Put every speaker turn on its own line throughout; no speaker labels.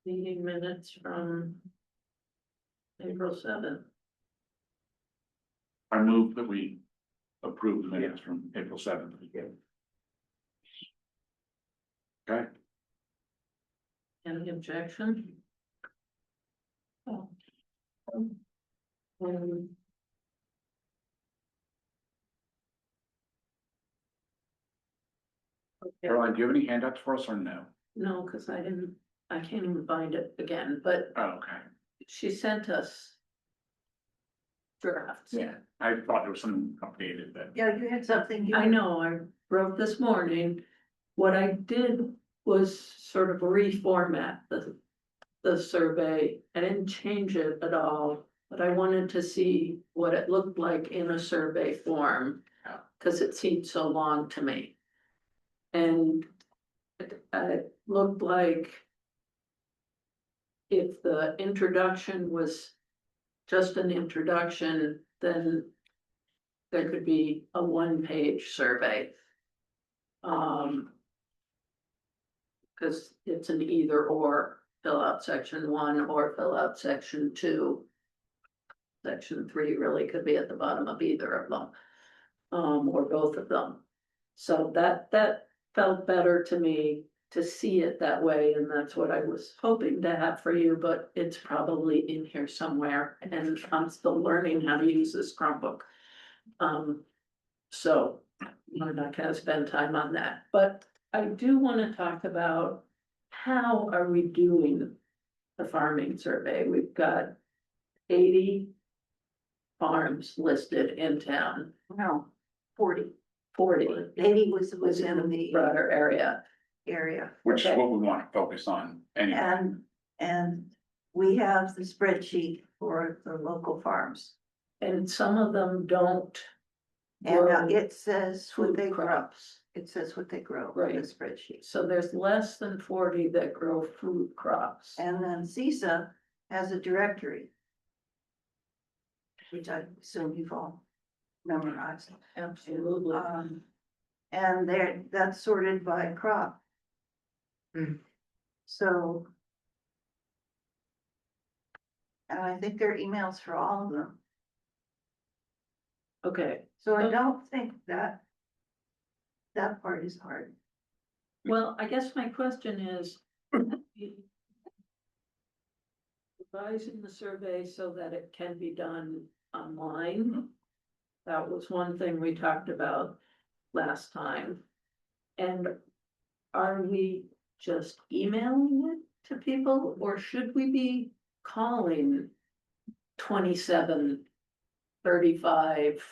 Meeting minutes from April 7th.
I move that we approve the minutes from April 7th. Okay,
Any objection? Oh. Um, Okay,
Caroline, do you have any handouts for us or no?
no, because I can't even find it again, but
Oh, okay,
she sent us drafts.
yeah, I thought there was something updated that.
Yeah, you had something.
I know, I wrote this morning. What I did was sort of reformat the survey. I didn't change it at all, but I wanted to see what it looked like in a survey form.
Yeah.
Cause it seemed so long to me. And it looked like if the introduction was just an introduction, then there could be a one-page survey. Cause it's an either or, fill out section 1 or fill out section 2. Section 3 really could be at the bottom of either of them, or both of them. So that felt better to me to see it that way, and that's what I was hoping to have for you, but it's probably in here somewhere, and I'm still learning how to use this Chromebook. So I'm not gonna spend time on that, but I do wanna talk about how are we doing the farming survey? We've got 80 farms listed in town,
No, 40.
40
80 was
within
in
the
the
broader area.
area.
Which is
Okay.
what we want to focus on anyway.
And we have the spreadsheet for the local farms.
And some of them don't
And
grow
it says what
food
they grow.
crops.
It says what they grow in
Right.
the spreadsheet.
So there's less than 40 that grow food crops.
And then CISA has a directory, which I assume you've all memorized.
Absolutely.
And that's sorted by crop. So. And I think there are emails for all of them.
Okay,
So I don't think that part is hard.
well, I guess my question is revising the survey so that it can be done online. That was one thing we talked about last time. And are we just emailing it to people, or should we be calling 2735?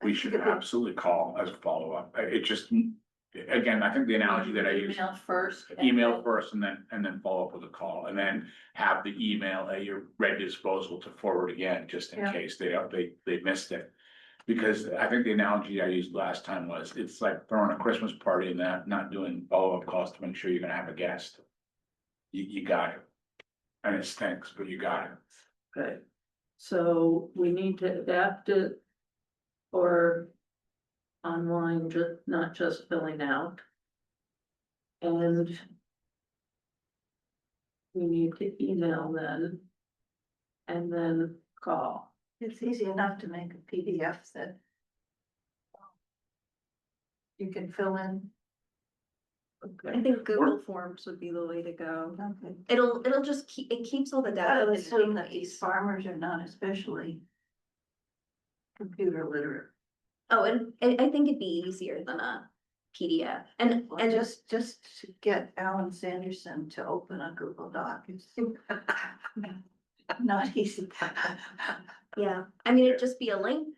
We should absolutely call as a follow-up. It just, again, I think the analogy that I use.
Email first.
Email first and then follow up with a call, and then have the email at your ready disposal to forward again, just in
Yeah.
case they missed it. Because I think the analogy I used last time was, it's like throwing a Christmas party and not doing follow-up calls to make sure you're gonna have a guest. You got it. And it stinks, but you got it.
Okay, so we need to adapt it for online, just not just filling out. And we need to email then and then call.
It's easy enough to make a PDF that you can fill in.
Okay,
I think Google Forms would be the way to go.
Okay.
It'll just keep, it keeps all the
I
data.
would
in a
assume that these
database.
farmers are not especially computer literate.
Oh, and I think it'd be easier than a PDF and
And just to get Alan Sanderson to open a Google Doc is not easy.
yeah, I mean, it'd just be a link.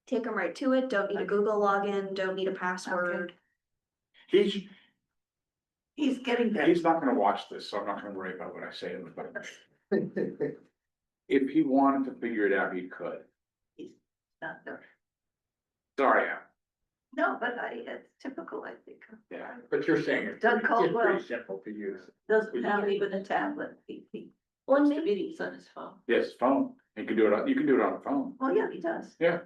Take them right to it. Don't need a Google login, don't need a password.
He's getting there.
He's not gonna watch this, so I'm not gonna worry about what I say. But if he wanted to figure it out, he could.
He's not there.
Sorry, Al.
No, but it's typical, I think.
Yeah, but you're saying it's
Doug
pretty
Caldwell.
simple to use.
Doesn't have even a tablet. He
One
goes to
maybe,
meetings on his phone.
Yes, phone. You can do it on the phone.
Well, yeah, he does.
Yeah.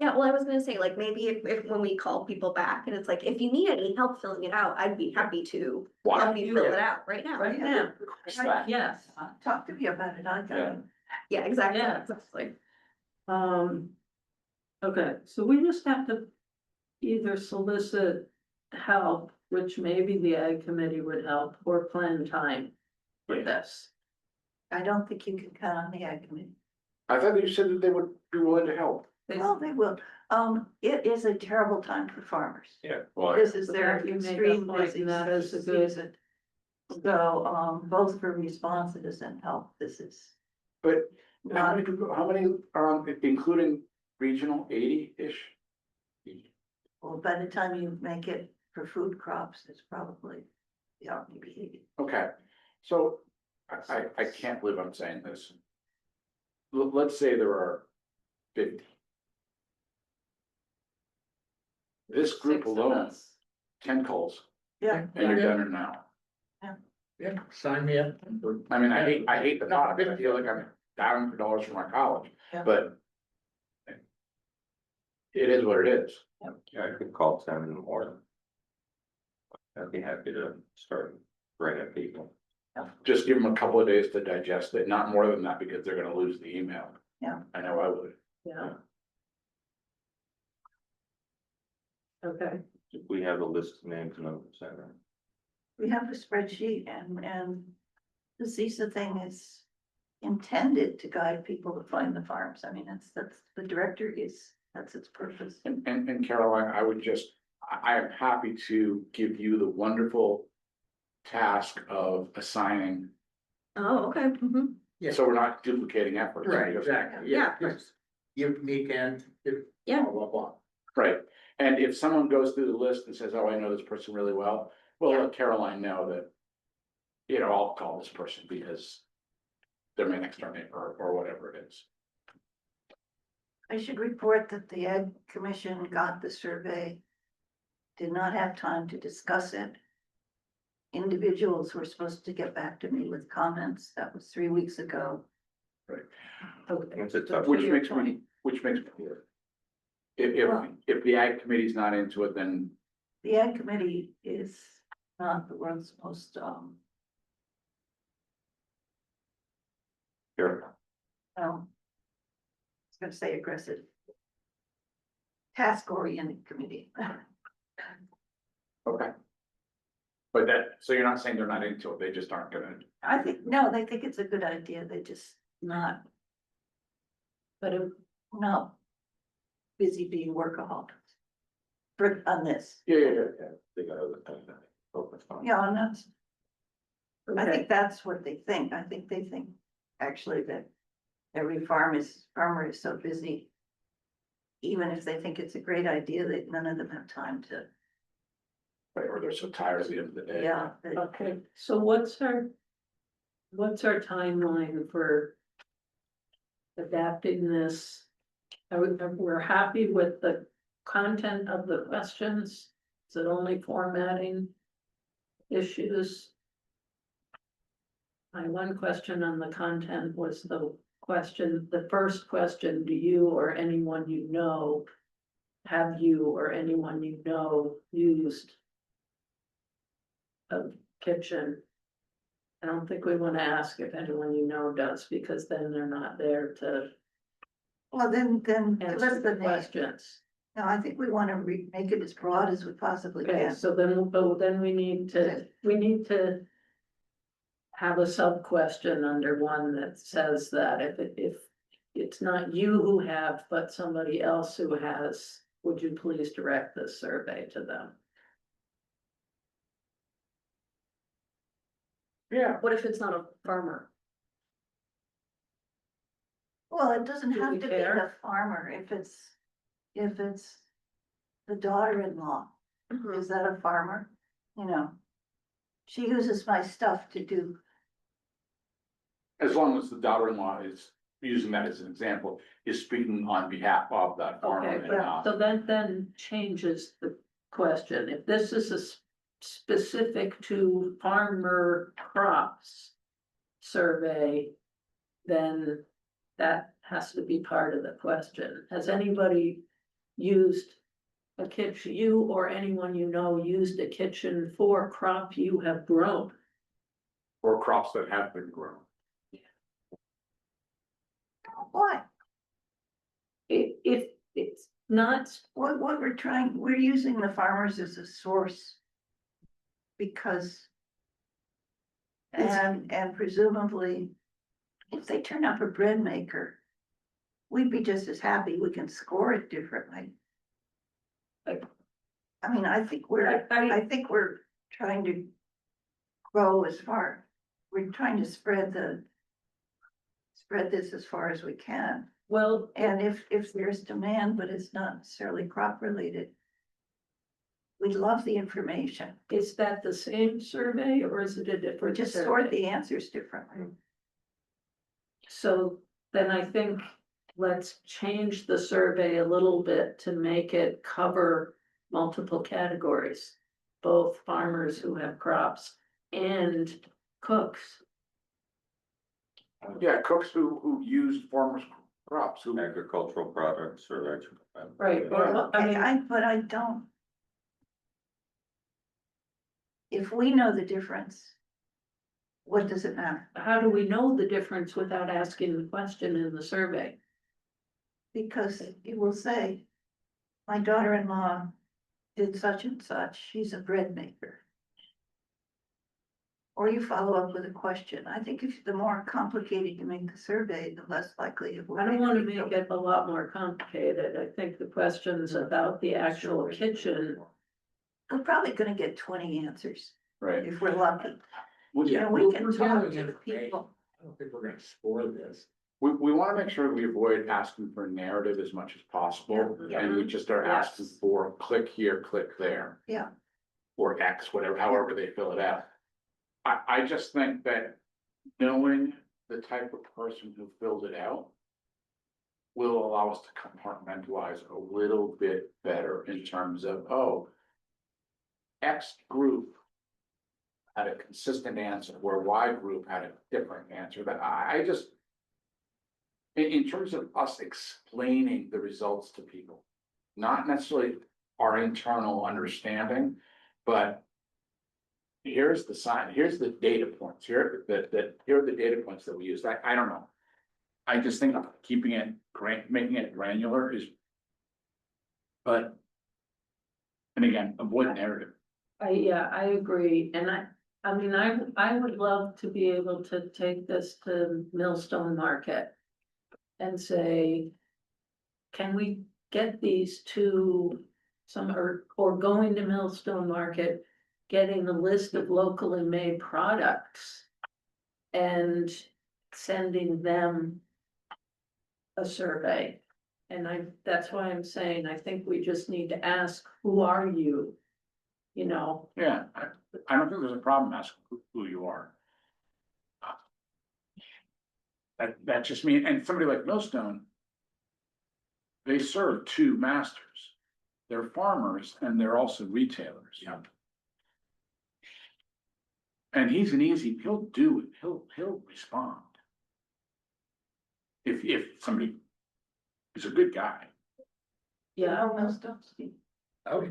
Yeah, well, I was gonna say, like, maybe if when we call people back and it's like, if you need any help filling it out, I'd be happy to help you fill it out right now.
Right now,
Right.
yes,
Talk to me about it, I got
Yeah.
it.
Yeah, exactly.
yeah, exactly. Okay, so we just have to either solicit help, which maybe the ag committee would help, or plan time for this.
I don't think you can count on the ag committee.
I thought you said that they would be willing to help.
They-
Well, they will. It is a terrible time for farmers.
Yeah. Well,
This is
But
their
that you make a
extreme
point,
busy
and that is a good-
season. So, both for responses and help, this is
but how
not,
many people, how many are on, including regional, 80-ish?
well, by the time you make it for food crops, it's probably, yeah, maybe 80.
Okay, so I can't believe I'm saying this. Let's say there are 50. This group
Six of
alone,
us.
10 calls,
Yeah,
and you're done it now.
Yeah, sign me up.
I mean, I hate the thought of it, I feel like I'm dying for dollars for my college,
Yeah.
but. It is what it is.
Yeah, I could call 10 in the morning. I'd be happy to start bringing people.
Just give them a couple of days to digest it, not more than that, because they're gonna lose the email.
Yeah.
I know I would.
Yeah. Okay,
We have a list of names and numbers, center.
we have a spreadsheet and the CISA thing is intended to guide people to find the farms. I mean, that's, the director is, that's its purpose.
And Caroline, I would just, I am happy to give you the wonderful task of assigning,
Oh, okay. Mhm.
Yeah.
so we're not duplicating efforts.
Right,
Just-
exactly,
Yeah.
yeah, just give me and if.
Yeah.
Blah, blah, blah.
Right, and if someone goes through the list and says, oh, I know this person really well, well,
Yeah.
let Caroline know that. You know, I'll call this person because they're my next door neighbor or whatever it is.
I should report that the Ag Commission got the survey, did not have time to discuss it. Individuals were supposed to get back to me with comments. That was 3 weeks ago.
okay.
It's a
So
tough
to
Which
your
makes me,
point,
which makes me clear.
Well-
If the ag committee's not into it, then
The Ag Committee is not the world's most,
Sure.
I was gonna say aggressive. Task-oriented committee.
okay. But that, so you're not saying they're not into it, they just aren't gonna,
I think, no, they think it's a good idea. They just not,
but it-
no. Busy being workaholics. For, on this,
yeah.
They got other things that they focus on.
yeah, and that's, I
okay,
think that's what they think. I think they think actually that every farmer is so busy. Even if they think it's a great idea, that none of them have time to,
Or they're so tired at the end of the day.
yeah.
okay, so what's our timeline for adapting this? We're happy with the content of the questions, is it only formatting issues? My one question on the content was the first question, do you or anyone you know, have you or anyone you know used a kitchen? I don't think we wanna ask if anyone you know does, because then they're not there to
Well, then
answer
list
the
the name.
questions.
No, I think we want to make it as broad as we possibly
Okay,
can.
so then we need to have a sub-question under one that says that if it's not you who have, but somebody else who has, would you please direct this survey to them?
Yeah,
What if it's not a farmer?
Well, it doesn't
Do
have
we
to be
care?
the farmer if it's the daughter-in-law.
Mhm.
Is that a farmer? You know, she uses my stuff to do,
as long as the daughter-in-law is using that as an example, is speaking on behalf of that farmer
Okay,
and
but
not.
so then changes the question. If this is specific to farmer crops survey, then that has to be part of the question. Has anybody used a kitchen, you or anyone you know used a kitchen for crop you have grown.
Or crops that have been grown.
Why?
If it's not,
What we're using the farmers as a source. Because. And presumably, if they turn up a bread maker, we'd be just as happy, we can score it differently. I mean, I think I think we're trying to grow we're trying to spread this as far as we can.
well,
And if there's demand, but it's not necessarily crop related, we'd love the information.
is that the same survey or is it a
We
different
just sort
survey?
the answers differently.
So then I think let's change the survey a little bit to make it cover multiple categories. Both farmers who have crops and cooks.
Yeah, cooks who use farmers' crops, who.
Agricultural products or actual.
Right, or, I mean,
But I don't. If we know the difference, what does it matter?
how do we know the difference without asking the question in the survey?
Because it will say, my daughter-in-law did such and such, she's a bread maker. Or you follow up with a question. I think if the more complicated you make the survey, the less likely it will.
I don't wanna make it a lot more complicated. I think the questions about the actual kitchen.
We're probably gonna get 20 answers
Right.
if we're lucky.
Well, yeah,
And we can
we're
talk
gathering
to the
information.
people.
I don't think we're gonna score this.
we wanna make sure we avoid asking for narrative as much as possible,
Yeah.
and we just are asking
Yes.
for click here, click there.
Yeah.
Or X, whatever, however they fill it out. I just think that knowing the type of person who filled it out. Will allow us to compartmentalize a little bit better in terms of, oh. X group. Had a consistent answer, where Y group had a different answer, that I just. In terms of us explaining the results to people, not necessarily our internal understanding, but. Here's the sign, here's the data points, here are the data points that we use, I don't know. I just think keeping it making it granular is. But. And again, avoid narrative.
Yeah, I agree, and I mean, I would love to be able to take this to Millstone Market. And say. Can we get these to some, or going to Millstone Market, getting a list of locally made products. And sending them a survey. And that's why I'm saying, I think we just need to ask, who are you? You know,
Yeah, I don't think there's a problem asking who you are. That just means, and somebody like Millstone. They serve two masters. They're farmers and they're also retailers.
Yeah.
And he's he'll do it, he'll respond. If somebody is a good guy.
yeah,
No Millstone, Steve.
Oh.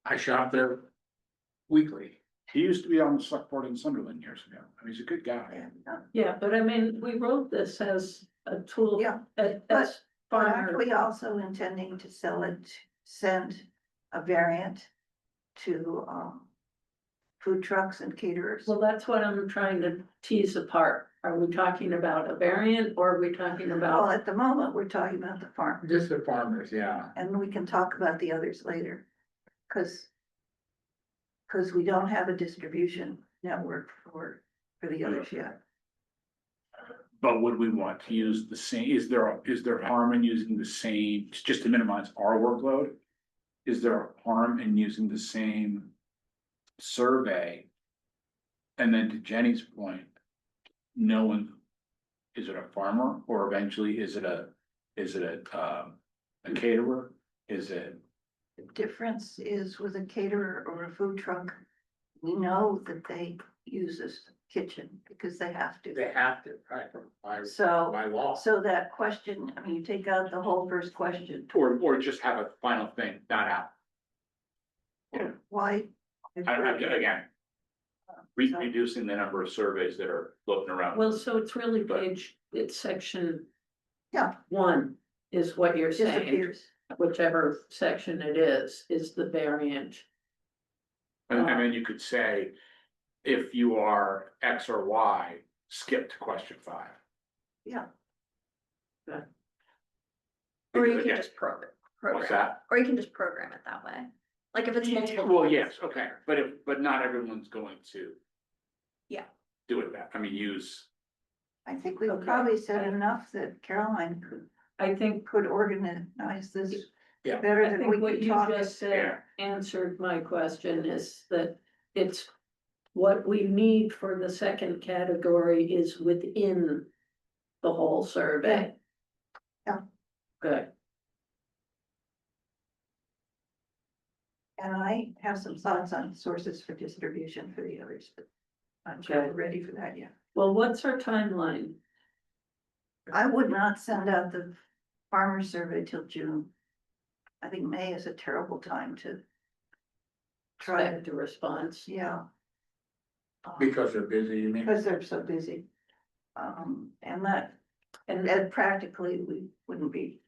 I shop there weekly.
He used to be on the select board in Sunderland years ago. I mean, he's a good guy.
Yeah.
yeah, but I mean, we wrote this as a tool.
Yeah,
As
But aren't
farmer,
we also intending to send a variant to, food trucks and caterers?
well, that's what I'm trying to tease apart. Are we talking about a variant or are we talking
Well,
about?
at the moment, we're talking about the farm,
Just the farmers, yeah.
and we can talk about the others later, cause we don't have a distribution network for the others yet.
But would we want to use the same, is there harm in using the same, just to minimize our workload? Is there harm in using the same survey? And then to Jenny's point, knowing, is it a farmer or eventually is it a caterer? Is it,
The difference is with a caterer or a food truck, we know that they use this kitchen, because they have
They
to.
have to, right,
So,
by law.
so that question, I mean, you take out the whole first question,
Or just have a final thing, not out.
why?
Again, reducing the number of surveys that are floating around.
Well, so it's really
But-
it's section.
Yeah.
1 is what you're saying,
Disappears.
whichever section it is the variant.
And then you could say, if you are X or Y, skip to question 5.
Yeah,
Or you
Because
can
again,
just program
what's
it,
that?
or you can just program it that way. Like if it's multiple.
Well, yes, okay, but not everyone's going to.
Yeah.
Do it that, I mean, use,
I think we've
Okay.
probably said enough that Caroline
I think,
could organize this
Yeah.
better
I
than
think
we
what
could
you
talk.
just said
Yeah.
answered my question is that it's. What we need for the second category is within the whole survey.
Yeah.
Good.
And I have some thoughts on sources for distribution for the others, but I'm sure
Okay.
we're ready for that yet.
Well, what's our timeline?
I would not send out the farmer survey till June. I think May is a terrible time to try
Expect
to,
a response.
yeah.
Because they're busy, you mean?
Because they're so busy. And that, and practically, we wouldn't be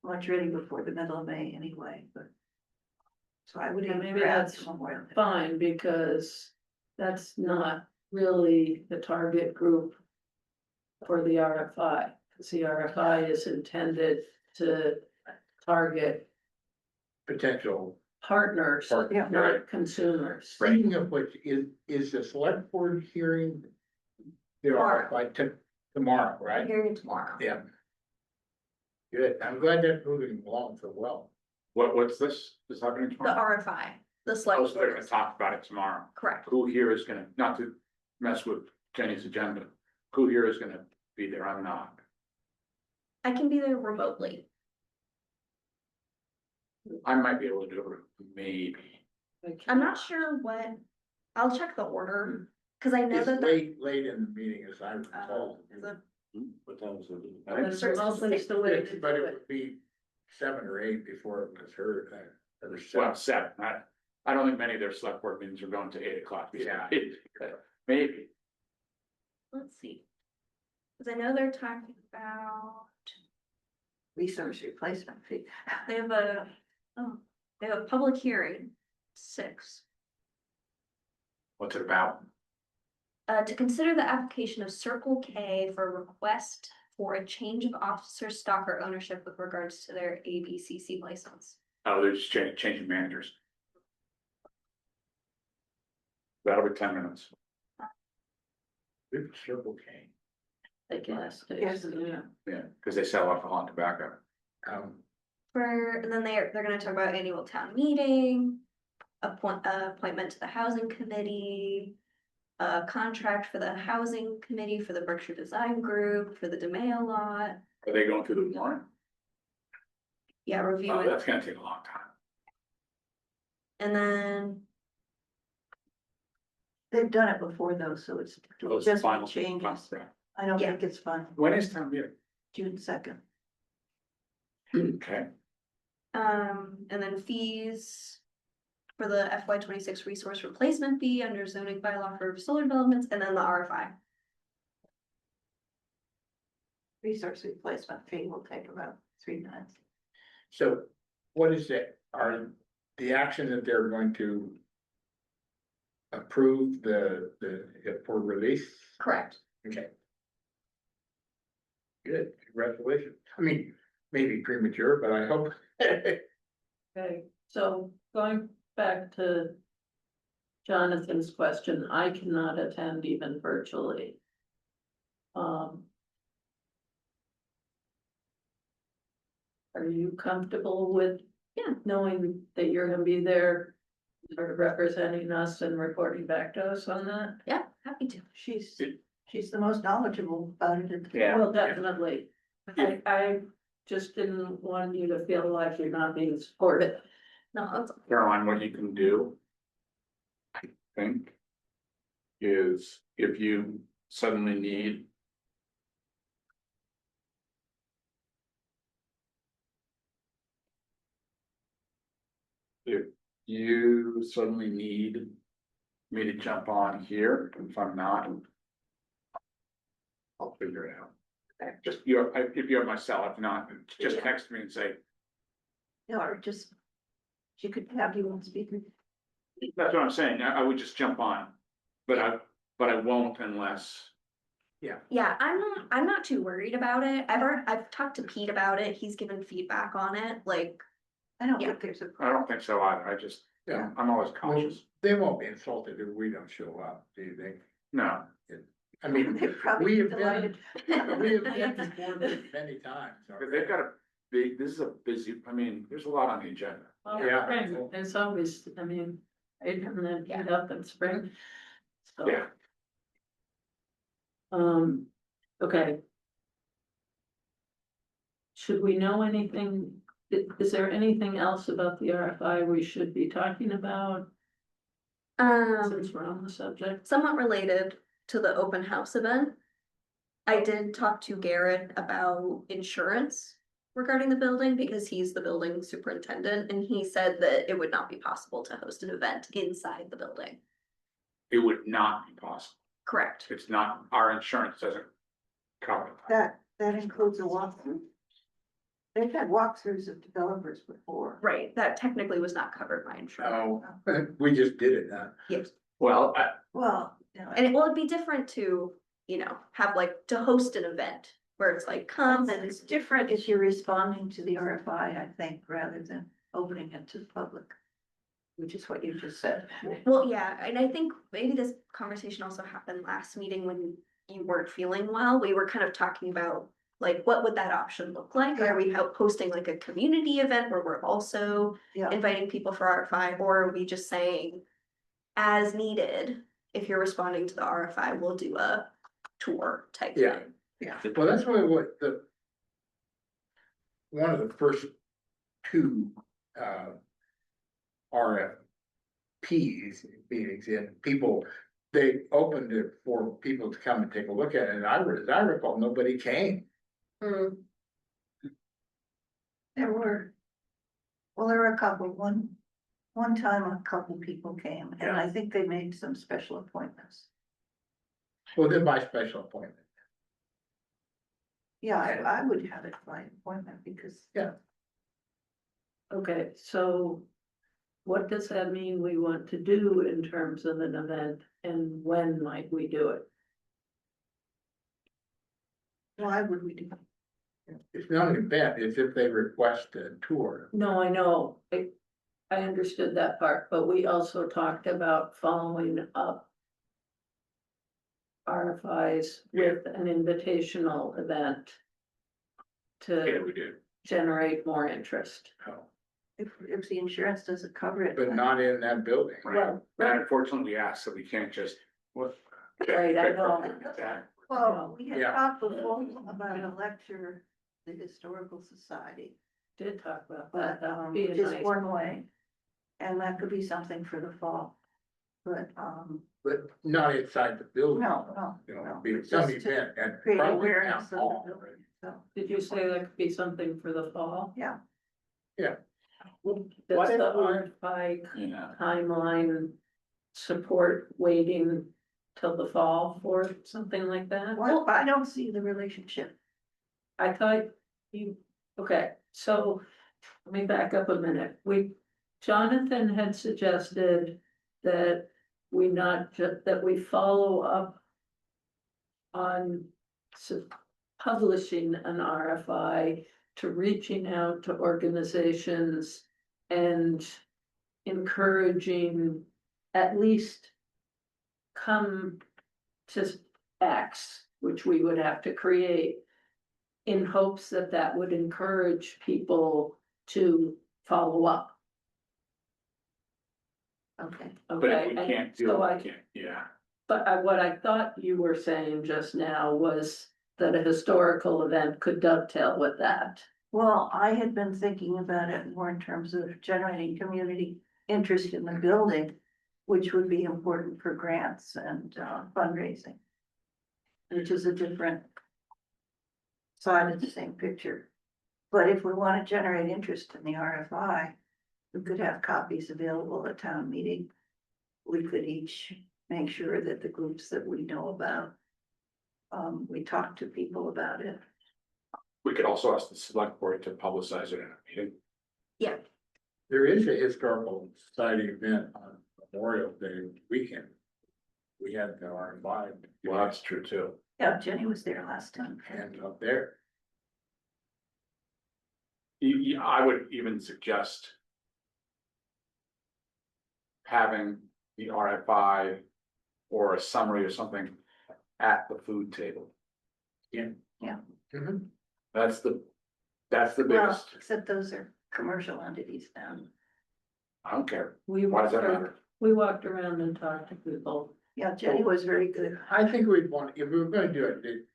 much ready before the middle of May anyway, but. So I would
Yeah,
aim
maybe
for
that's
somewhere.
Fine, because that's not really the target group for the RFI. Because the RFI is intended to target
Potential.
partners,
Yeah.
not consumers.
Speaking of which, is the select board hearing? There are by tomorrow,
I'm
right?
hearing it tomorrow.
Yeah. Good, I'm glad that's moving along so well.
what's this happening
The
tomorrow?
RFI, the
Oh,
select.
so they're gonna talk about it tomorrow.
Correct.
Who here is gonna, not to mess with Jenny's agenda, who here is gonna be there? I'm not.
I can be there remotely.
I might be able to do it, maybe.
I'm not sure what, I'll check the order, cause I know
It's
that.
late in the meeting, as I recall.
Is it-
What time is it?
That's mostly the way to
But
do
it
it.
would be 7 or 8 before it was heard, or
Well,
7.
7, I don't think many of their select board meetings are going to 8 o'clock.
Yeah.
Maybe,
Let's see. Cause I know they're talking about,
Resource replacement fee.
they have a, oh, they have a public hearing, 6.
what's it about?
To consider the application of Circle K for a request for a change of officer stock or ownership with regards to their ABCC license.
Oh, they're just changing managers. That'll be 10 minutes.
Big Circle K.
I guess.
Yes.
Yeah.
Yeah, because they sell alcohol and tobacco.
And then they're gonna talk about annual town meeting, appointment to the housing committee, a contract for the housing committee for the Berkshire Design Group, for the DeMayo lot.
Are they going through the warrant?
Yeah, review
Oh,
it,
that's gonna take a long time.
and then,
They've done it before though, so it's
Oh, it's
just
final.
changes.
Right.
I don't
Yeah.
think it's fun.
When is town meeting?
June 2nd.
Okay,
and then fees. For the FY 26 resource replacement fee under zoning bylaw for solar developments, and then the RFI.
Resource replacement fee will take about 3 minutes.
So what is it? Are the action that they're going to approve the for release?
Correct.
Okay. Good, congratulations. I mean, maybe premature, but I hope.
Okay, so going back to Jonathan's question, I cannot attend even virtually. Are you comfortable with?
Yeah.
Knowing that you're gonna be there, sort of representing us and reporting back to us on that?
Yeah, happy to.
She's the most knowledgeable about it.
Yeah.
Well, definitely. I just didn't want you to feel like you're not being supported.
No, that's,
Caroline, what you can do, I think, is if you suddenly need. If you suddenly need me to jump on here, if I'm not. I'll figure it out. Just, if you have my cell, if not, just
Yeah.
text me and say,
or just, she could have you on speaker.
that's what I'm saying, I would just jump on. But I won't unless,
Yeah, I'm not too worried about it. I've talked to Pete about it. He's given feedback on it, like,
I don't
Yeah.
think there's a
I
problem.
don't think so either, I just,
Yeah.
I'm always
Well,
cautious.
they won't be insulted if we don't show up, do you think?
No,
I mean,
They're probably
we have
delighted.
been, we have been before this many times.
but they've got a big, this is a busy, I mean, there's a lot on the agenda.
Well,
Yeah.
spring, there's always, I mean, right, and then
Yeah.
heat up in spring. So,
Yeah,
okay. Should we know anything, is there anything else about the RFI we should be talking about, since we're on the subject?
somewhat related to the open house event. I did talk to Garrett about insurance regarding the building because he's the building superintendent and he said that it would not be possible to host an event inside the building.
it would not be possible,
Correct.
it's not, our insurance doesn't cover that.
That includes a walkthrough. They've had walkthroughs of developers before.
Right, that technically was not covered by insurance.
Oh, we just did it, huh?
Yes,
Well,
Well, you know,
and it will be different to, have like to host an event where it's like, come
and
and
it's different if you're responding to the RFI, I think, rather than opening it to the public. Which is what you just said.
Well, yeah, and I think maybe this conversation also happened last meeting when you weren't feeling well. We were kind of talking about like, what would that option look like? Are we hosting like a community event where we're also
Yeah,
inviting people for RFI, or are we just saying as needed, if you're responding to the RFI, we'll do a tour type
Yeah.
thing?
yeah.
Well, that's what one of the first two, RFPs meetings in people, they opened it for people to come and take a look at it, and I recall, nobody came.
Mm,
There were a couple, one time a couple people came, and I think they made some special appointments.
Well, then by special appointment.
Yeah, I would have it by appointment because.
Okay, so what does that mean we want to do in terms of an event, and when might we do it?
Why would we do?
It's not an event, it's if they request a tour.
No, I know, I understood that part, but we also talked about following up RFIs with an invitational event
Yeah,
to
we do.
generate more interest.
Oh,
If the insurance doesn't cover it.
but not in that building.
Well,
And unfortunately, we asked, so we can't just, what?
Right, I know.
Well, we had
Yeah.
talked before about a lecture, the Historical Society,
did talk about
but,
that, that would be a
just
nice.
one way. And that could be something for the fall. But,
But not inside the building.
no,
You know,
no.
be some
Just to
event and
create
probably town
awareness of the
hall.
building, so,
Did you say that could be something for the fall?
yeah.
Yeah.
Does the RFI
Yeah,
timeline support waiting till the fall for something like that?
Well, I don't see the relationship.
I thought you, okay, so let me back up a minute. Jonathan had suggested that we not that we follow up on publishing an RFI, to reaching out to organizations and encouraging at least come to X, which we would have to create, in hopes that that would encourage people to follow up.
Okay.
but if
Okay,
we
and
can't do
so
it,
I,
we can't, yeah.
but what I thought you were saying just now was that a historical event could dovetail with that.
Well, I had been thinking about it more in terms of generating community interest in the building which would be important for grants and fundraising. Which is a different side of the same picture. But if we want to generate interest in the RFI, we could have copies available at town meeting. We could each make sure that the groups that we know about, we talk to people about it.
We could also ask the select board to publicize it in a meeting.
Yeah,
There is a historical society event on Memorial Day weekend. We had our invite.
Well, that's true too.
Yeah, Jenny was there last time.
And up there,
I would even suggest having the RFI or a summary or something at the food table.
mhm.
That's the
Well,
biggest.
except those are commercial entities now.
I don't care.
We
Why does
walked,
that matter?
we walked around and talked to people.
Yeah, Jenny was very good.
I think we'd want, if we were gonna do it,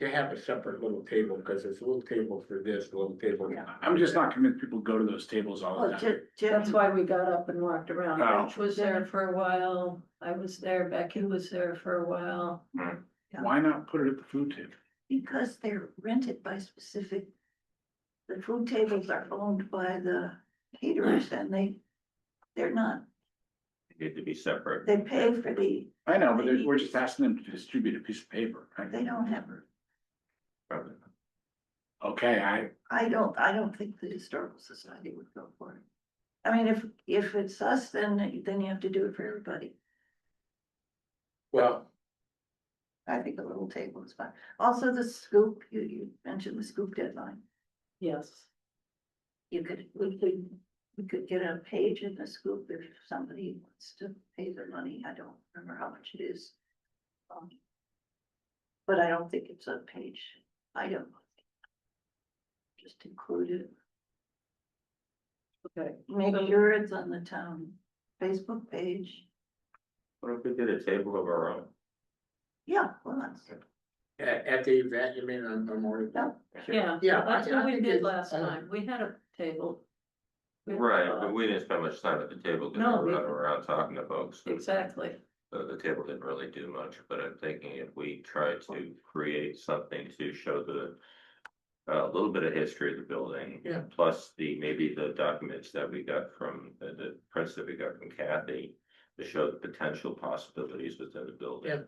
to have a separate little table, because there's a little table for this, a little table.
Yeah.
I'm just not convinced people go to those tables all the
Well,
time.
Jenny,
That's why we got up and walked around.
Oh.
Rich was there for a while. I was there. Becky was there for a while.
Why not put it at the food table?
because they're rented by specific. The food tables are owned by the caterers and they're not,
Need to be separate.
they pay for
I know, but we're just asking them to distribute a piece of paper, right?
they don't have.
Probably.
Okay,
I don't think the historical society would go for it. I mean, if it's us, then you have to do it for everybody.
Well,
I think a little table is fine. Also, the scoop, you mentioned the scoop deadline.
Yes.
We could get a page in the scoop if somebody wants to pay the money. I don't remember how much it is. But I don't think it's a page item. Just include it.
Okay.
Make sure it's on the town Facebook page.
What if we did a table of our own?
Yeah, well, that's,
at the event, you mean on Memorial?
no,
Yeah.
Yeah,
That's
I
what we
think
did
it's,
last time. We had a table. We had,
Right, but we didn't spend much time at the table, because
No,
we
we-
were running around talking to folks.
Exactly.
The table didn't really do much, but I'm thinking if we try to create something to show a little bit of history of the building.
Yeah.
Plus maybe the documents that we got from, the prints that we got from Kathy, to show the potential possibilities within the building.
Yeah.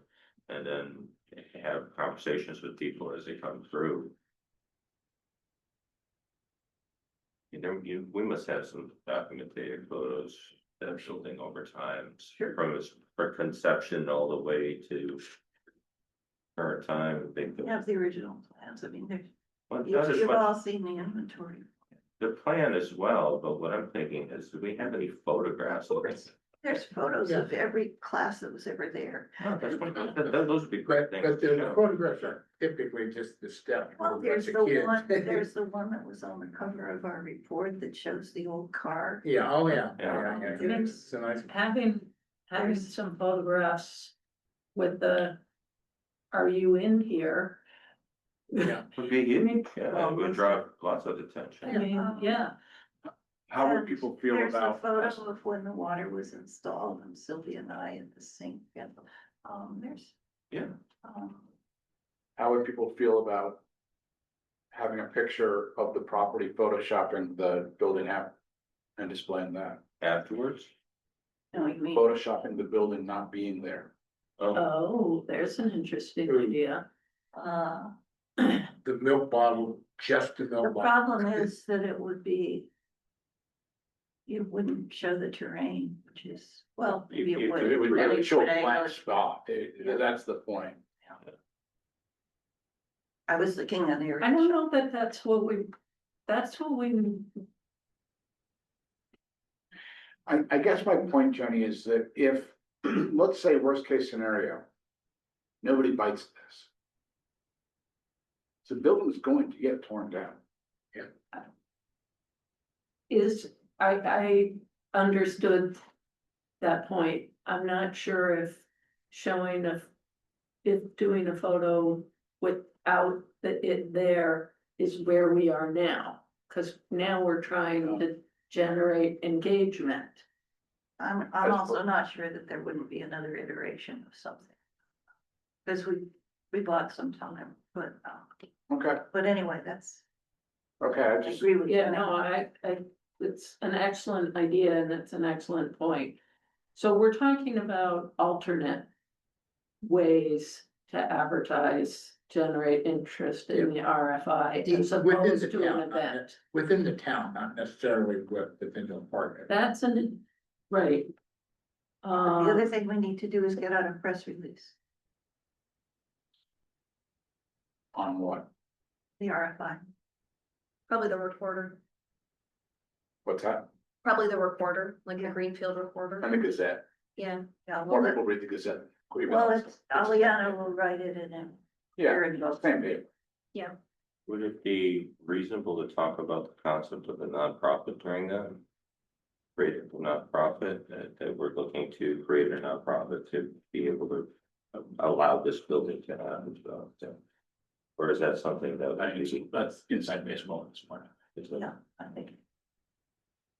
And then have conversations with people as they come through. We must have some documented photos of that building over time,
Sure.
from its conception all the way to current time. They
we have the original plans. I mean,
well,
you've
that is
you've
what-
all seen the inventory.
the plan as well, but what I'm thinking is, do we have any photographs of this?
There's photos of every class that was ever there.
No, that's what, those would be great
But
things. to
the
show.
photographs are typically just the step.
Well,
with
there's
the
the
kids.
one, there's the one that was on the cover of our report that shows the old car.
Yeah, oh, yeah.
Yeah.
It's a nice.
Having
There's-
some photographs with the, are you in here?
Yeah.
Would be huge, yeah,
Well,
it would draw lots of
I
attention.
mean, yeah,
how would
And
people feel
There's a
about
photo
us?
of when the water was installed and Sylvia and I at the sink and, there's,
Yeah,
um,
How would people feel about having a picture of the property, photoshopping the building out and displaying that?
afterwards.
no, you mean,
Photoshopping the building not being there.
Oh,
oh, there's an interesting idea.
The milk bottle, just the
the
milk bottle.
problem is that it would be. You wouldn't show the terrain, which is, well, maybe it would.
It would really show a
but I
blank
was-
spot,
Yeah.
that's the point.
I was looking at the.
I don't know that that's what we.
I guess my point, Jenny, is that if, let's say worst case scenario, nobody bites this. The building's going to get torn down.
I understood that point. I'm not sure if showing if doing a photo without it there is where we are now. Cause now we're trying to generate engagement.
I'm
As
also
for-
not sure that there wouldn't be another iteration of something. Because we bought some time,
Okay,
but anyway, that's,
okay, I
I
just,
agree with you.
Yeah, no, it's an excellent idea and it's an excellent point. So we're talking about alternate ways to advertise, generate interest in the RFI as
Within
opposed
the
to an
town, not
event.
within the town, not necessarily within the apartment.
That's right.
The other
Um,
thing we need to do is get out a press release,
on what?
the RFI.
Probably the recorder,
What's that?
probably the recorder, like the
Yeah.
Greenfield recorder,
And the Gazette,
yeah.
Yeah,
more
well,
people read the Gazette.
well, it's, Aliana will write it in and.
Yeah, same day.
Would it be reasonable to talk about the concept of a nonprofit during that? Create a nonprofit that we're looking to create a nonprofit to be able to allow this building to have as well. So, or is that something that?
I think that's inside baseball at this point.
Is that-
Yeah, I think.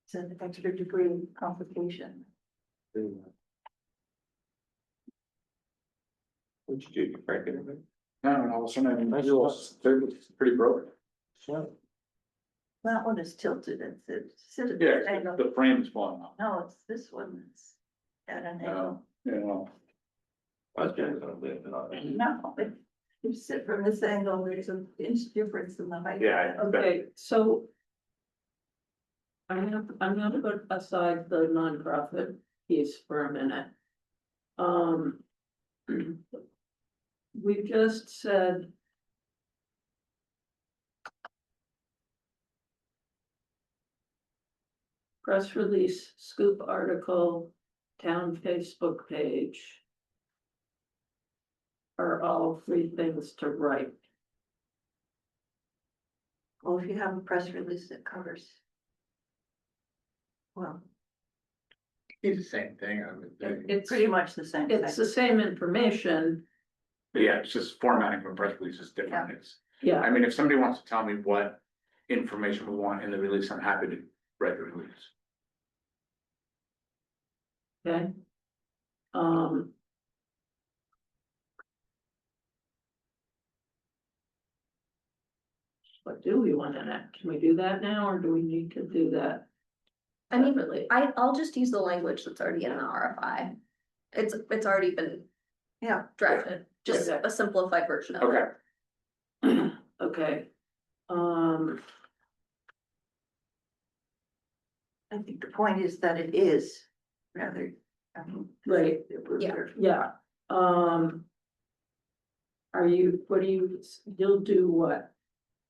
It's an extra degree of complication.
What'd you do, you break it?
No, and all of a sudden, they're pretty broken.
That one is tilted, it's at an
Yeah,
angle.
the frame is falling off.
No, it's this one that's at an angle.
You know,
I was just gonna leave it on.
No, if you sit from this angle, there's an inch difference in the height.
Yeah,
okay, so. I'm gonna put aside the nonprofit piece for a minute. We've just said. Press release, scoop article, town Facebook page. Are all three things to write.
Well, if you have a press release that covers. Well,
It's the same thing, I would think.
It's
pretty much the same
it's
thing.
the same information,
but yeah, it's just formatting for press release is different. It's,
yeah,
I mean, if somebody wants to tell me what information we want in the release, I'm happy to write the release.
okay. What do we want in it? Can we do that now, or do we need to do that?
I mean,
separately?
I'll just use the language that's already in the RFI. It's already been
Yeah,
drafted, just
Okay.
a simplified version of it.
Okay,
Okay.
I think the point is that it is rather, I mean.
Right.
it was
Yeah.
there.
Yeah, you'll do what?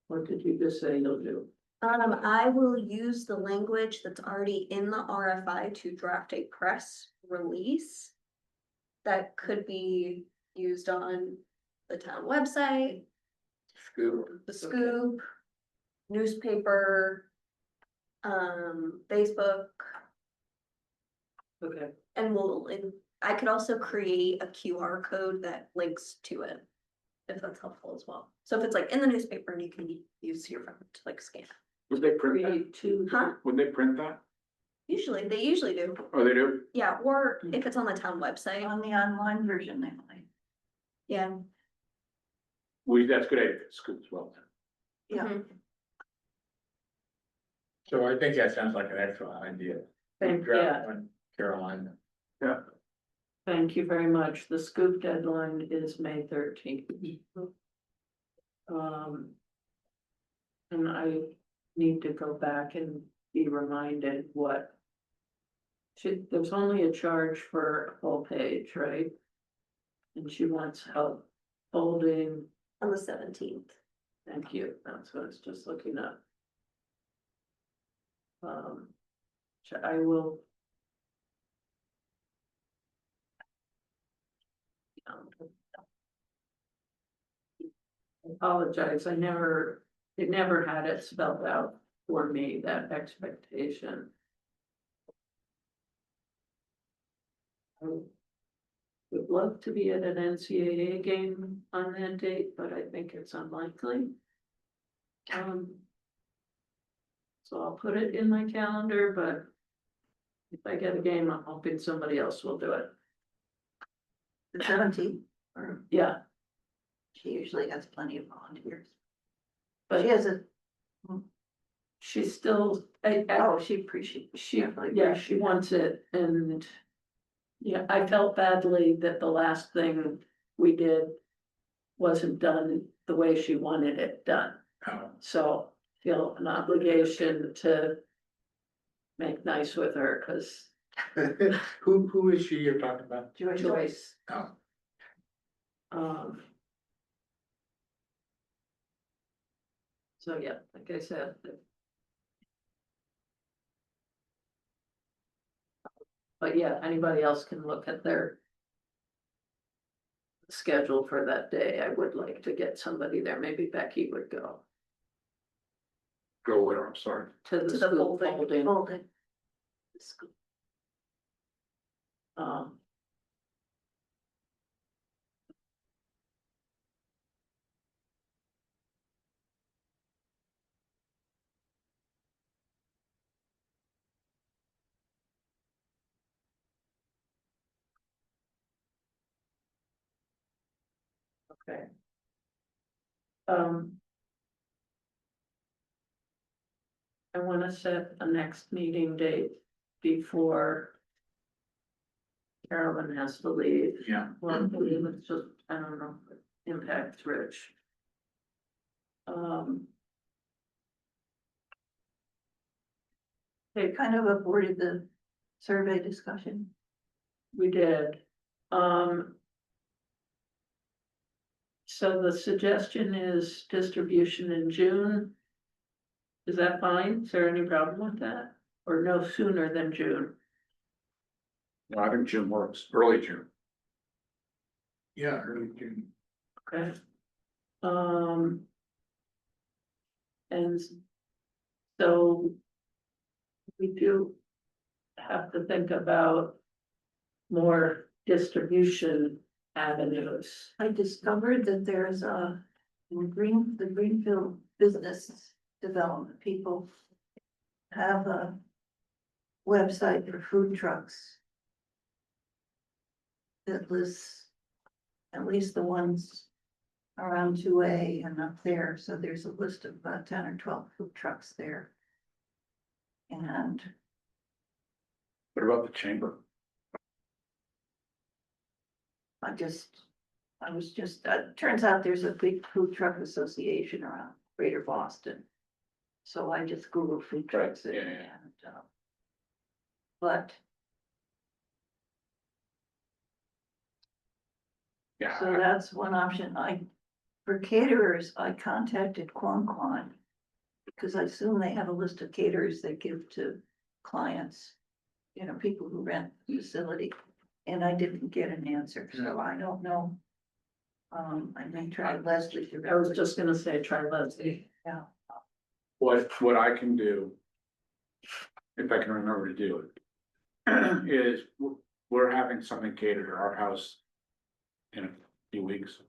What did you just say you'll do?
I will use the language that's already in the RFI to draft a press release. That could be used on the town website,
Scoop.
the Scoop, newspaper, Facebook,
Okay,
and I could also create a QR code that links to it. If that's helpful as well. So if it's like in the newspaper, you can use your phone to like scan.
would they print that?
create two.
Huh?
Would they print that?
They usually do.
Oh, they do?
Yeah, or if it's on the town website,
On the online version, they might.
yeah.
That's good idea, Scoop as well.
Yeah.
Mhm.
So I think that sounds like an excellent idea.
Thank,
Draft
yeah,
one, Caroline.
Yeah,
thank you very much. The scoop deadline is May 13th. And I need to go back and be reminded what. There's only a charge for a full page, right? And she wants help folding,
On the 17th.
thank you, that's what I was just looking up. I will. Apologize, it never had it spelled out for me, that expectation. I would love to be at an NCAA game on that date, but I think it's unlikely. So I'll put it in my calendar, but If I get a game, I'm hoping somebody else will do it.
The 17th, or
Yeah,
she usually has plenty of volunteers.
but
She has a,
she's still,
she appreciates.
she, yeah, she wants it, and. Yeah, I felt badly that the last thing we did wasn't done the way she wanted it done.
Oh.
So feel an obligation to make nice with her, cause
Who is she you're talking about?
Joyce,
Oh,
um. So yeah, like I said. But yeah, anybody else can look at their schedule for that day. I would like to get somebody there. Maybe Becky would go
go where, I'm sorry.
to the
To the
school
folding.
folding.
Folded.
Um, okay. Um. I wanna set a next meeting date before Carolyn has to leave.
Yeah.
Well, it's just, I don't know, impacts Rich.
They kind of aborted the survey discussion.
we did, so the suggestion is distribution in June. Is that fine? Is there any problem with that? Or no sooner than June?
No, I think June works, early June.
Yeah, early June.
Okay. And so we do have to think about more distribution avenues.
I discovered that there's the Greenfield Business Development people have a website for food trucks that lists at least the ones around 2A and up there. So there's a list of about 10 or 12 food trucks there. And
What about the chamber?
turns out there's a big food truck association around Greater Boston. So I just Googled food trucks and,
Yeah, yeah.
but,
Yeah.
so that's one option. For caterers, I contacted Quan. Because I assume they have a list of caterers they give to clients, people who rent the facility. And I didn't get an answer, so I don't know. I may try Leslie.
I was just gonna say, try Leslie.
Yeah.
What I can do, if I can remember to do it, is we're having something catered at our house in a few weeks.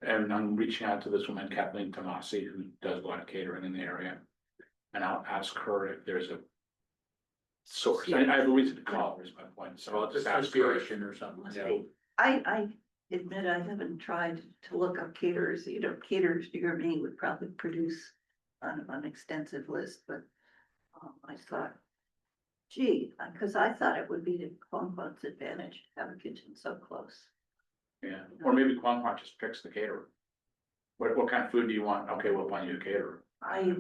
And I'm reaching out to this woman, Kathleen Tomasi, who does a lot of catering in the area. And I'll ask her if there's a source. I have a reason to call her, is my point, so I'll just ask her.
Association or something.
Yeah.
I admit I haven't tried to look up caterers, caterers near me would probably produce an extensive list, but I thought, gee, because I thought it would be to Quonquan's advantage to have a kitchen so close.
Yeah, or maybe Quanquan just picks the caterer. What kind of food do you want? Okay, we'll find you a caterer.
I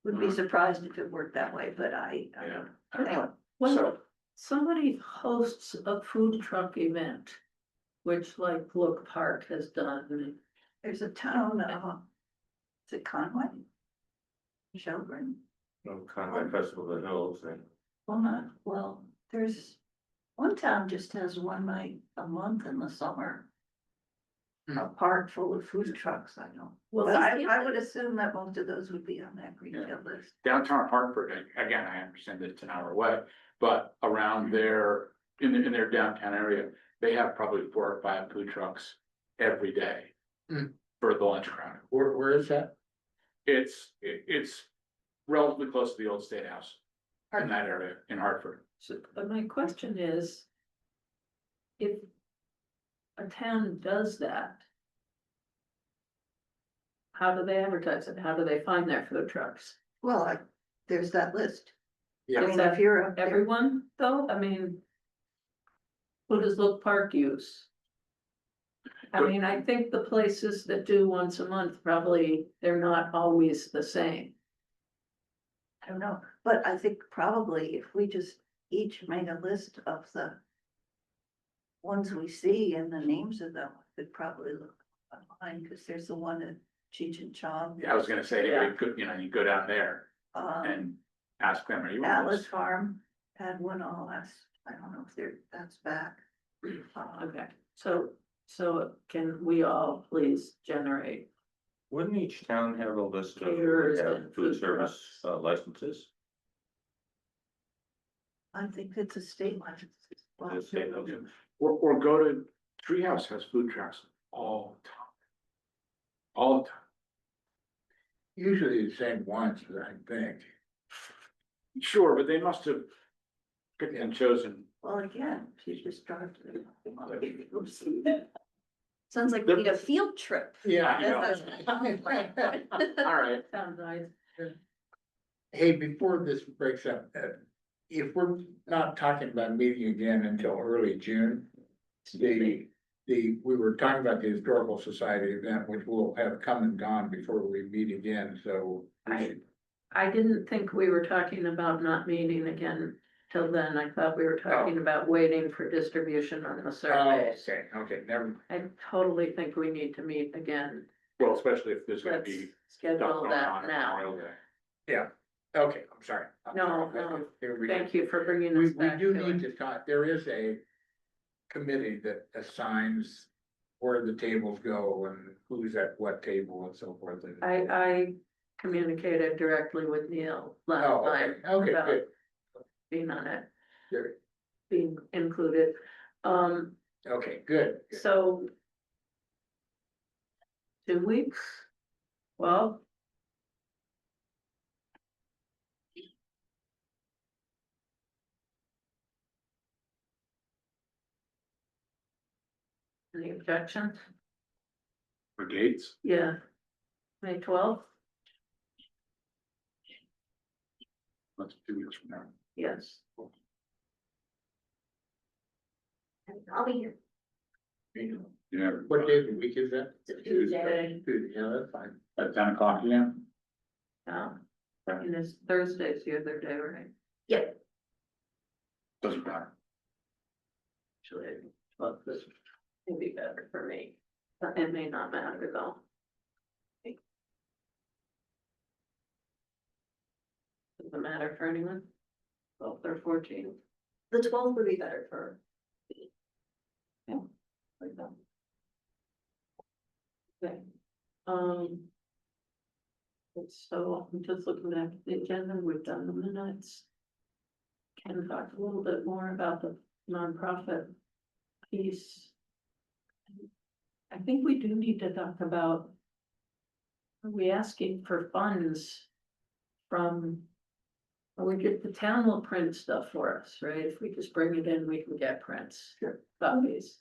would be surprised if it worked that way, but
Yeah.
anyway,
When
So-
somebody hosts a food truck event, which like Look Park has done,
there's a town, is it Conway? Shelburne?
Conway Festival of the Hills and
There's one town just has one night a month in the summer. A park full of food trucks, I know.
Well,
But
East
I would assume that most of those would be on that Greenfield list.
Downtown Hartford, again, I understand that it's an hour away, but around there, in their downtown area, they have probably 4 or 5 food trucks every day.
Hmm.
For the lunch crowd.
Where is that?
It's relatively close to the old State House. in that area in Hartford.
So, but my question is, if a town does that, how do they advertise it? How do they find their food trucks?
Well, there's that list. I
Yeah,
mean, if you're up there,
Everyone, though, I mean, who does Look Park use? I mean, I think the places that do once a month, probably, they're not always the same.
I don't know, but I think probably if we just each made a list of the ones we see and the names of them, could probably look online, because there's the one at Cheech and Chong.
Yeah, I was gonna say,
Yeah.
you could, you go down there
Um,
and ask them, are you? on
Alice
this?
Farm had one all last, I don't know if that's back.
Okay, so can we all please generate?
Wouldn't each town have a list of
Caterers
who
and
have food
food
service
trucks.
licenses?
I think it's a state license. Well,
The state license.
Or go to Treehouse has food trucks all the time. All the time.
usually the same ones, I think.
Sure, but they must have picked and chosen.
Well, again, she just drives.
Sounds like we need a field trip.
Yeah.
I All right.
Sounds nice.
Hey, before this breaks up, if we're not talking about meeting again until early June, we were talking about the Historical Society event, which will have come and gone before we meet again, so.
I didn't think we were talking about not meeting again till then. I thought we were talking about waiting for distribution on the
Oh,
surveys.
okay, never,
I totally think we need to meet again.
Well, especially if there's gonna
Let's
be stuff
schedule
going
that
on.
now.
Memorial Day.
yeah, okay, I'm sorry.
No,
Here we go.
Thank you for bringing
We
us back
do
to
need
it.
to talk, there is a committee that assigns where the tables go and who's at what table and so forth.
I communicated directly with Neil last
Oh,
time
okay, okay,
about
good,
being on it,
good,
being included.
okay, good. good.
So 2 weeks? Well. Any objections?
For dates,
Yeah. May 12th?
that's 2 weeks from now.
Yes.
I'll be here.
Yeah.
What day of the week is that?
It's a Tuesday.
Tuesday, yeah, that's fine.
At 10 o'clock, yeah.
And it's Thursday's the other day, right?
Yeah.
Doesn't matter.
Actually, well, this would be better for me. But it may not matter though. Does it matter for anyone? 12th or 14th?
The 12th would be better for.
Like that. Okay. Um. So I'm just looking at the agenda, we've done the minutes. Can talk a little bit more about the nonprofit piece. I think we do need to talk about. Are we asking for funds from? Or we get, the town will print stuff for us, right? If we just bring it in, we can get prints.
Sure.
Copies.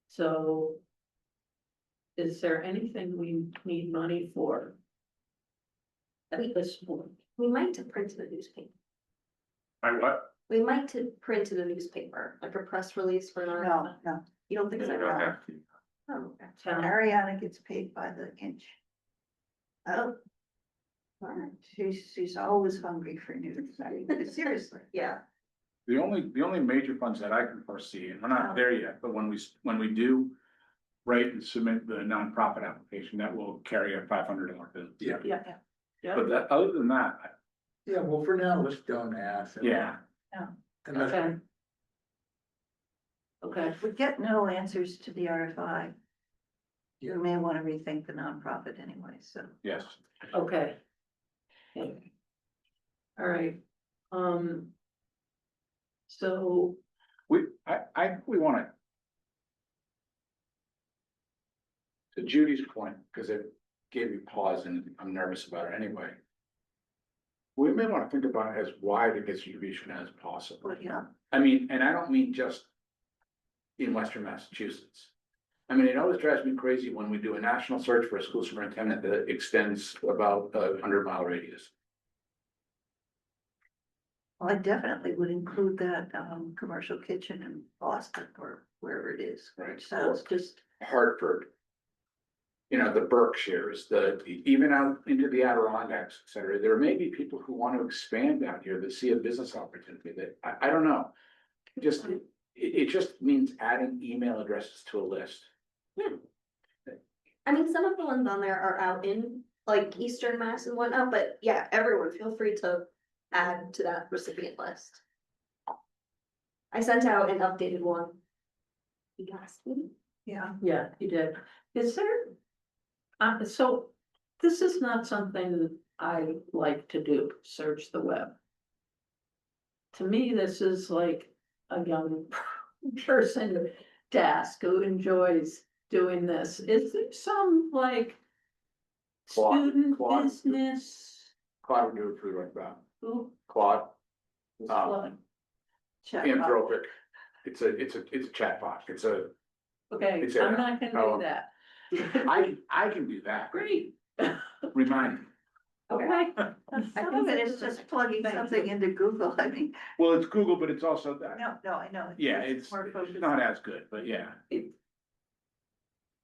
So. Is there anything we need money for? At this point?
We might have printed a newspaper.
By what?
We might have printed a newspaper, like a press release for our.
No,
You don't think
You
so?
don't have to.
Oh, okay.
Town,
Ariana gets paid by the inch.
Oh. All right.
She's always hungry for news, I mean, seriously.
Yeah.
The only major funds that I can foresee, and we're not there yet, but when we do. Write and submit the nonprofit application, that will carry a $500 bill.
Yeah.
yeah,
But that, other than that,
Yeah, well, for now, let's don't ask.
yeah,
Unless,
okay. Okay,
If we get no answers to the RFI, you may want to rethink the nonprofit anyway, so.
yes.
okay. Okay. All right, so,
I think we wanna. To Judy's point, because it gave me pause and I'm nervous about it anyway. We may wanna think about as wide a distribution as possible.
But yeah,
I mean, and I don't mean just in Western Massachusetts. I mean, it always drives me crazy when we do a national search for a school superintendent that extends about a 100-mile radius.
well, I definitely would include that, commercial kitchen in Boston or wherever it is,
Right.
which sounds just,
Hartford. You know, the Berkshires, even out into the Adirondacks, et cetera. There may be people who want to expand out here that see a business opportunity that, I don't know. Just, it just means adding email addresses to a list.
I mean, some of the ones on there are out in like Eastern Mass and whatnot, but yeah, everyone feel free to add to that recipient list. I sent out an updated one last week.
yeah.
Yeah, you did. Is there? So this is not something that I like to do, search the web. To me, this is like a young person task who enjoys doing this. Is there some like
Claude-
student
Claude.
business?
Claude would do it for you like that.
Who?
Claude,
is
Um,
what?
Chat
Anthropic. It's a chat box.
Okay,
it's
I'm
a-
not gonna
oh.
do that.
I can do that.
Great.
Remind me.
Okay.
Some of it is just plugging something into Google, I mean,
Well, it's Google, but it's also that.
no, I know.
Yeah, it's
more focused.
not as good, but yeah.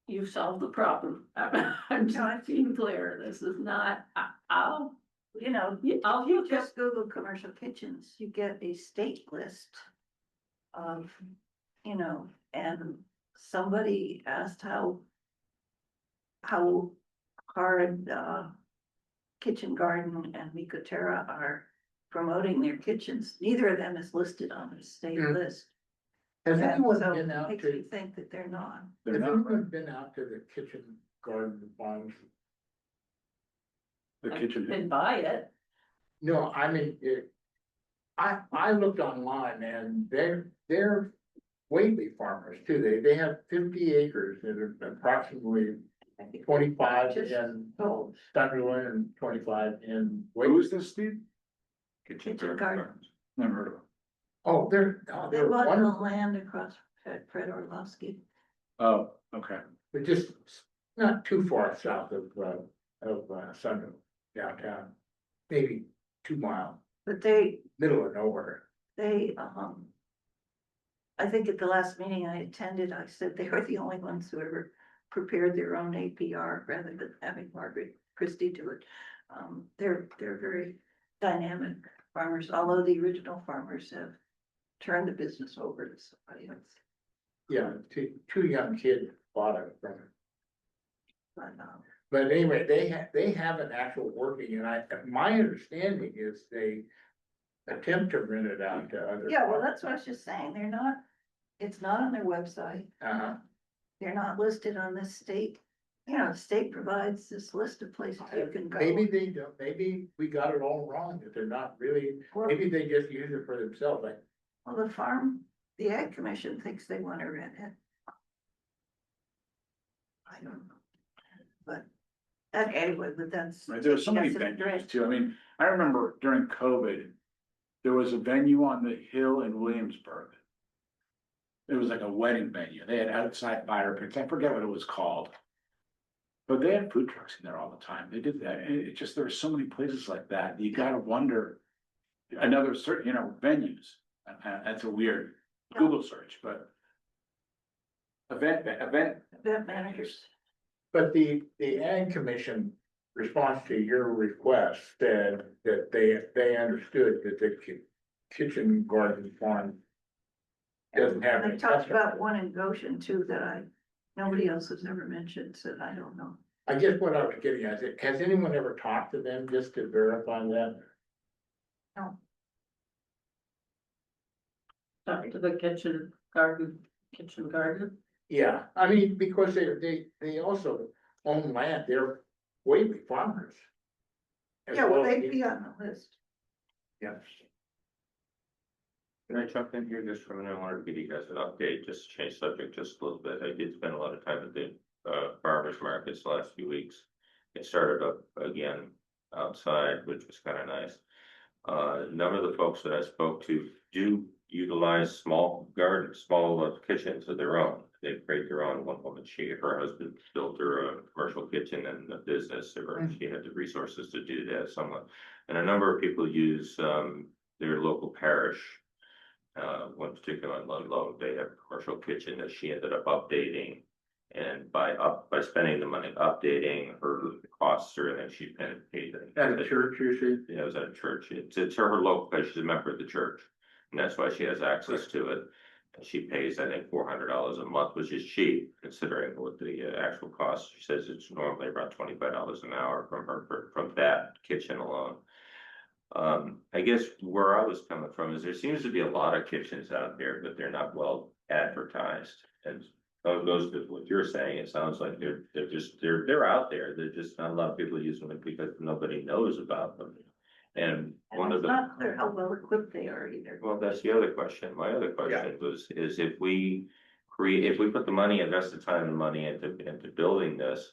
You solved the problem. I'm just being clear. This is not, I'll,
You know,
I'll
if you
look up.
just Google commercial kitchens, you get a state list of, you know, and somebody asked how hard, Kitchen Garden and Micotera are promoting their kitchens. Neither of them is listed on the state
Mm.
list.
Has
And
anyone
so
been
it
out
makes
to,
me think that they're not.
They're
has
not,
anyone been out to the kitchen garden farms?
the
I
kitchen.
can buy it.
No, I mean, I looked online and they're Whately farmers too. They have 50 acres that are approximately
I think
25
just
in
sold.
Sunderland and 25 in
Who
Whately.
is this, Steve?
Kitchen Garden.
Never heard of him.
Oh,
They
they're
bought the
wonderful.
land across Fred Orlovsky.
Oh, okay.
They're just not too far south of Sunderland downtown, maybe 2 miles,
But they,
middle of nowhere.
I think at the last meeting I attended, I said they were the only ones who ever prepared their own APR rather than having Margaret Christie do it. They're very dynamic farmers, although the original farmers have turned the business over to somebody else.
Yeah, two young kids bought it from it.
But,
But anyway, they have an actual working, and my understanding is they attempt to rent it out to other.
yeah, well, that's what I was just saying. It's not on their website.
Uh-huh.
They're not listed on the state. You know, the state provides this list of places you can go.
Maybe they don't, maybe we got it all wrong, that they're not really,
Well,
maybe they just use it for themselves, like,
well, the Ag Commission thinks they want to rent it. I don't know. But, anyway, but that's.
Right, there were so many
that's a
venues
great-
too. I mean, I remember during COVID, there was a venue on the hill in Williamsburg. It was like a wedding venue. They had outside fire pits. I forget what it was called. But they had food trucks in there all the time. They did that. And it just, there were so many places like that. You gotta wonder. Another certain, venues. That's a weird Google search, but. Event.
Event managers.
but the Ag Commission response to your request said that they understood that the kitchen garden farm doesn't have.
I
any
talked
customer.
about one in Goshen too that nobody else has ever mentioned, so I don't know.
I guess what I was getting at, is, has anyone ever talked to them just to verify that?
No,
Talk to the kitchen garden.
Yeah, I mean, because they also own land, they're Whately farmers. as
yeah, well,
as
they'd be on the list.
Yes.
Can I jump in here just for a minute? I wanted to give you guys an update, just to change subject just a little bit. I did spend a lot of time at the farmers markets the last few weeks. It started up again outside, which was kind of nice. A number of the folks that I spoke to do utilize small gardens, small kitchens of their own. They create their own. One woman, her husband built her a commercial kitchen and a business, or she had the resources to do that somewhat. And a number of people use, their local parish. One particular in Ludlow, they have a commercial kitchen that she ended up updating. And by spending the money updating, her costs or anything, she paid it.
At a church, you see?
Yeah, it was at a church. It's her local place. She's a member of the church. And that's why she has access to it. And she pays, I think, $400 a month, which is cheap considering what the actual cost. She says it's normally around $25 an hour from that kitchen alone. I guess where I was coming from is there seems to be a lot of kitchens out there, but they're not well advertised. And goes to what you're saying. It sounds like they're out there. They're just not a lot of people using them because nobody knows about them. And one
And
of
it's
the,
not clear how well equipped they are either.
well, that's the other question. My other question is if we put the money, invest the time and money into building this,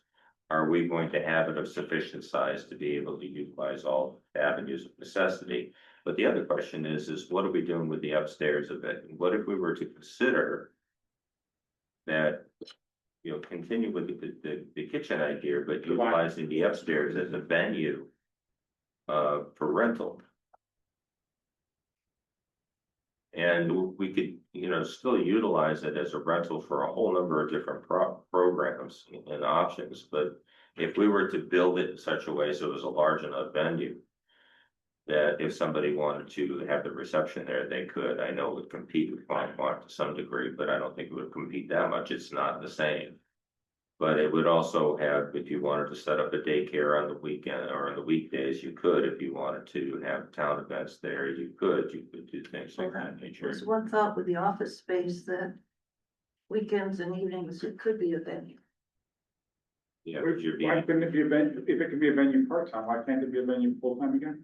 are we going to have it of sufficient size to be able to utilize all avenues of necessity? But the other question is what are we doing with the upstairs of it? And what if we were to consider that, continue with the kitchen idea, but utilizing the upstairs as a venue for rental? And we could, still utilize it as a rental for a whole number of different programs and options, but if we were to build it in such a way so it was a large enough venue, that if somebody wanted to have the reception there, they could. I know it would compete with Farm to some degree, but I don't think it would compete that much. It's not the same. But it would also have, if you wanted to set up a daycare on the weekend or on the weekdays, you could. If you wanted to have town events there, you could do things like that nature.
There's one thought with the office space that weekends and evenings, it could be a venue.
Yeah, would you be,
Why couldn't it be a venue, if it can be a venue part-time, why can't it be a venue full-time again?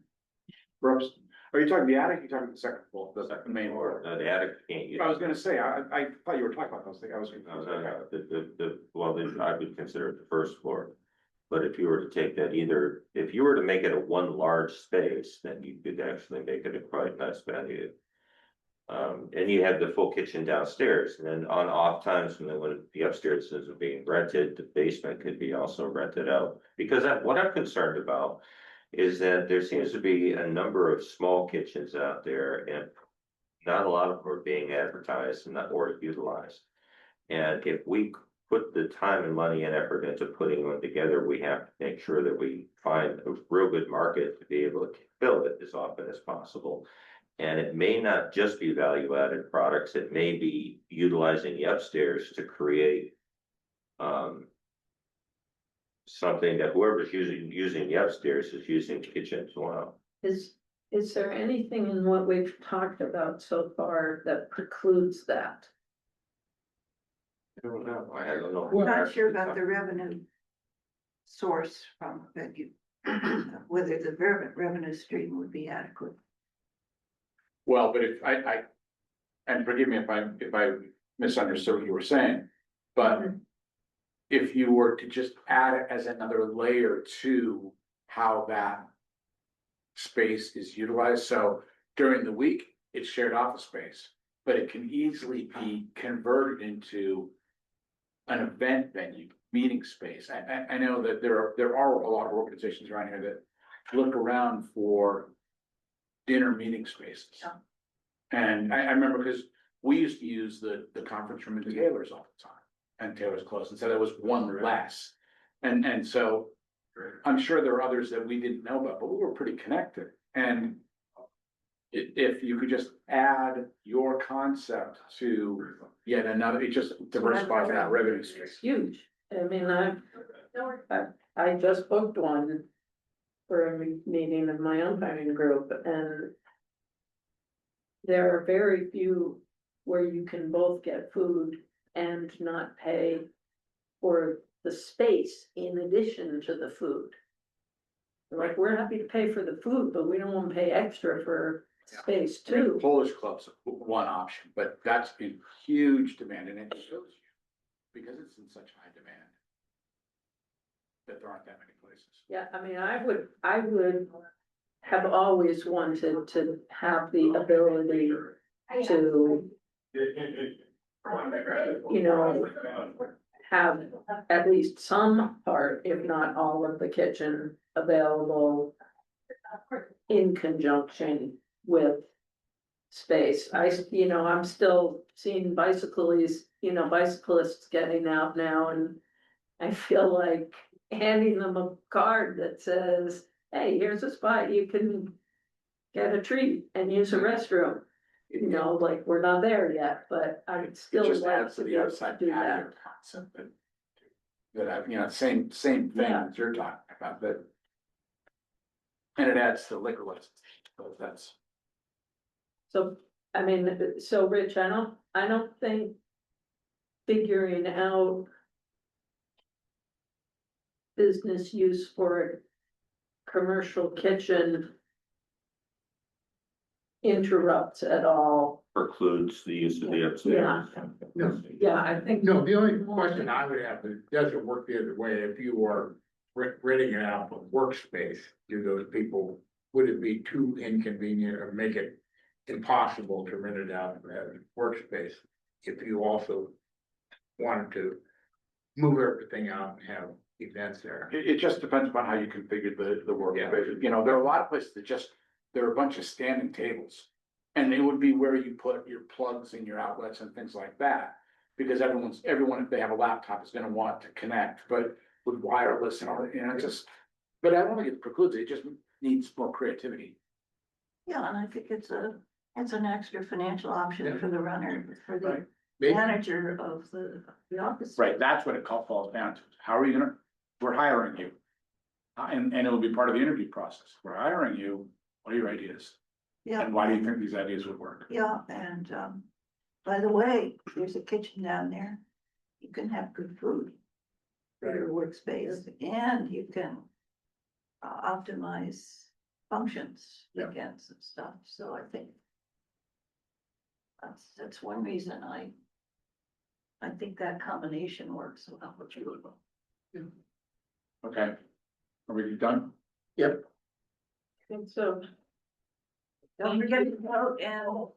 Perhaps, are you talking the attic, you're talking the second floor, the main floor?
the attic can't use.
I was gonna say, I thought you were talking about those things, I was
No,
confused.
well, then I would consider it the first floor. But if you were to take that if you were to make it a one large space, then you could actually make it a quite nice venue. And you have the full kitchen downstairs, and then on off times when the upstairs is being rented, the basement could be also rented out. Because what I'm concerned about is that there seems to be a number of small kitchens out there, and not a lot of them are being advertised and not or utilized. And if we put the time and money and effort into putting one together, we have to make sure that we find a real good market to be able to fill it as often as possible. And it may not just be value-added products, it may be utilizing the upstairs to create something that whoever's using the upstairs is using the kitchen as well.
Is there anything in what we've talked about so far that precludes that?
I don't know. I don't know.
I'm not sure about the revenue source from a venue, whether the revenue stream would be adequate.
Well, but if and forgive me if I misunderstood what you were saying, but if you were to just add it as another layer to how that space is utilized, so during the week, it's shared office space, but it can easily be converted into an event venue, meeting space. I know that there are a lot of organizations around here that look around for dinner meeting spaces.
Yeah.
And I remember because we used to use the conference room in Taylor's all the time, and Taylor's closed, and so there was one less. And so I'm sure there are others that we didn't know about, but we were pretty connected. And if you could just add your concept to yet another, it just diversifies that revenue stream.
It's huge. I mean, I just booked one for a meeting of my own planning group, and there are very few where you can both get food and not pay for the space in addition to the food. Like, we're happy to pay for the food, but we don't want to pay extra for space
I mean,
too.
Polish club's one option, but that's in huge demand, and it shows you, because it's in such high demand, that there aren't that many places.
Yeah, I mean, I would have always wanted to have the ability to, you know, have at least some part, if not all of the kitchen available in conjunction with space. You know, I'm still seeing bicyclists getting out now, and I feel like handing them a card that says, hey, here's a spot you can get a treat and use a restroom. You know, like, we're not there yet, but I would
It
still
just
like
adds
to
to
be
the
able to
outside
do
patio
that.
concept that I, you know, same thing
Yeah.
that you're talking about, but. And it adds to liquor license, so that's.
So, I mean, so Rich, I don't think figuring out business use for a commercial kitchen interrupts at all.
Precludes the use of the upstairs.
No.
Yeah, I think.
No, the only question I would have is, does it work the other way? If you are renting it out for workspace, do those people, would it be too inconvenient or make it impossible to rent it out as workspace? If you also wanted to move everything out and have events there.
It just depends upon how you configure the workspace. You know, there are a lot of places that just, there are a bunch of standing tables. And it would be where you put your plugs and your outlets and things like that. Because everyone, if they have a laptop, is gonna want to connect, but with wireless and all that, you know, but I don't think it precludes it, it just needs more creativity.
Yeah, and I think it's an extra financial option
Yeah.
for the runner, for the
Right.
Maybe,
manager of the office.
Right, that's what it falls down to. How are you gonna, we're hiring you. And it'll be part of the interview process. We're hiring you, what are your ideas?
Yeah,
And why do you think these ideas would work?
yeah, and, by the way, there's a kitchen down there. You can have good food for your workspace, and you can optimize functions,
Yeah.
weekends and stuff, so I think that's one reason I think that combination works well.
Okay, are we done?
I think so.
Don't forget to vote and